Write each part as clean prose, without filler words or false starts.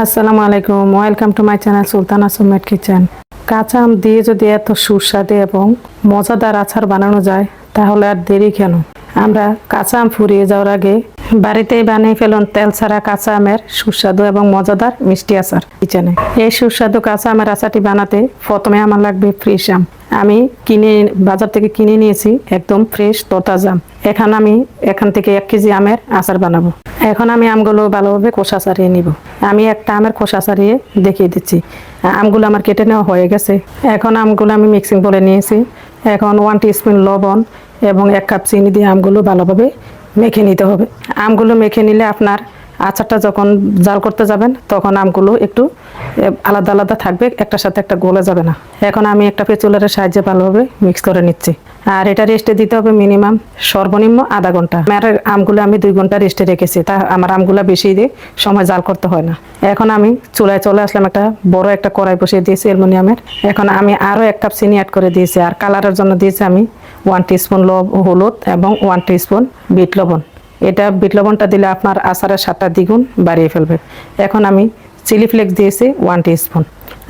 আসসালামু আলাইকুম, welcome to my channel Sultana সুমেট কিচেন। কাঁচা আম দিয়ে যদি এত সুস্বাদু এবং মজাদার আচার বানানো যায় তাহলে আর দেরি কেন। আমরা কাঁচা আম ফুরিয়ে যাওয়ার আগে বাড়িতেই বানিয়ে ফেলুন তেল ছাড়া কাঁচা আমের সুস্বাদু এবং মজাদার মিষ্টি আচার কিচেনে। এই সুস্বাদু কাঁচা আমের আচারটি বানাতে প্রথমে আমার লাগবে ফ্রেশ আম। আমি বাজার থেকে কিনে নিয়েছি একদম ফ্রেশ তরতাজা আম। এখান থেকে 1 কেজি আমের আচার বানাবো। এখন আমি আমগুলো ভালোভাবে খোসা ছাড়িয়ে নিব। আমি একটা আমের খোসা ছাড়িয়ে দেখিয়ে দিচ্ছি। আমগুলো আমার কেটে নেওয়া হয়ে গেছে। এখন আমগুলো আমি মিক্সিং বলে নিয়েছি। এখন 1 টিস্পুন লবণ এবং 1 কাপ চিনি দিয়ে আমগুলো ভালোভাবে মেখে নিতে হবে। আমগুলো মেখে নিলে আপনার আচারটা যখন জাল করতে যাবেন তখন আমগুলো একটু আলাদা আলাদা থাকবে, একটার সাথে একটা গলে যাবে না। এখন আমি একটা পেচুলারের সাহায্যে ভালোভাবে মিক্স করে নিচ্ছি। আর এটা রেস্টে দিতে হবে মিনিমাম সর্বনিম্ন আধা ঘন্টা। আমার আমগুলো আমি 2 ঘন্টা রেস্টে রেখেছি, তা আমার আমগুলো বেশি দিয়ে সময় জাল করতে হয় না। এখন আমি চুলায় চলে আসলাম, বড় একটা কড়াই বসিয়ে দিয়েছি অ্যালুমিনিয়ামের। এখন আমি আরও 1 কাপ চিনি অ্যাড করে দিয়েছি। আর কালারের জন্য দিয়েছি আমি 1 টিস্পুন হলুদ এবং 1 টিস্পুন বিট লবণ। এটা বিট লবণটা দিলে আপনার আচারের স্বাদটা দ্বিগুণ বাড়িয়ে ফেলবে। এখন আমি চিলি ফ্লেক্স দিয়েছি 1 টিস্পুন।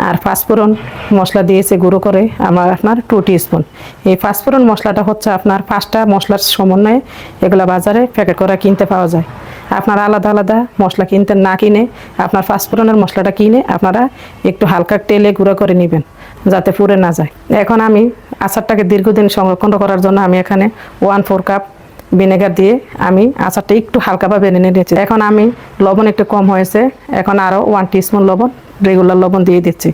আর পাঁচফোড়ন মশলা দিয়েছি গুঁড়ো করে আপনার 2 টিস্পুন। এই পাঁচফোড়ন মশলাটা হচ্ছে আপনার 5টা মশলার সমন্বয়ে এগুলো বাজারে প্যাকেট করে কিনতে পাওয়া যায়। আপনারা আলাদা আলাদা মশলা কিনতে না কিনে আপনার পাঁচফোড়নের মশলাটা কিনে আপনারা একটু হালকা তেলে গুঁড়ো করে নেবেন যাতে পুড়ে না যায়। এখন আমি আচারটাকে দীর্ঘদিন সংরক্ষণ করার জন্য আমি এখানে 1/4 কাপ ভিনেগার দিয়ে আমি আচারটা একটু হালকাভাবে এনে নিয়েছি। এখন আমি লবণ একটু কম হয়েছে, এখন আরও 1 টিস্পুন লবণ রেগুলার লবণ দিয়ে দিচ্ছি।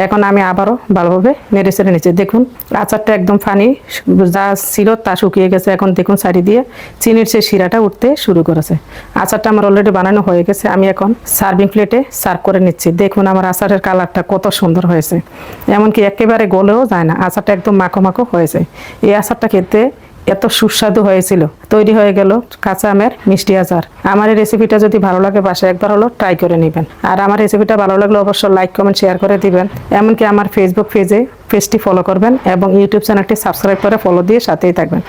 এখন আমি আবারও ভালোভাবে নেড়ে চেড়ে নিচ্ছি। দেখুন আচারটা একদম পানি যা ছিল তা শুকিয়ে গেছে। এখন দেখুন সারি দিয়ে চিনির সেই শিরাটা উঠতে শুরু করেছে। আচারটা আমার অলরেডি বানানো হয়ে গেছে। আমি এখন সার্ভিং প্লেটে সার্ভ করে নিচ্ছি। দেখুন আমার আচারের কালারটা কত সুন্দর হয়েছে, এমনকি একেবারে গলেও যায় না। আচারটা একদম মাখো মাখো হয়েছে। এই আচারটা খেতে এত সুস্বাদু হয়েছিল। তৈরি হয়ে গেল কাঁচা আমের মিষ্টি আচার। আমার এই রেসিপিটা যদি ভালো লাগে বাসায় একবার হলো ট্রাই করে নেবেন। আর আমার রেসিপিটা ভালো লাগলে অবশ্যই লাইক কমেন্ট শেয়ার করে দিবেন। এমনকি আমার ফেসবুক পেজটি ফলো করবেন এবং ইউটিউব চ্যানেলটি সাবস্ক্রাইব করে ফলো দিয়ে সাথেই থাকবেন।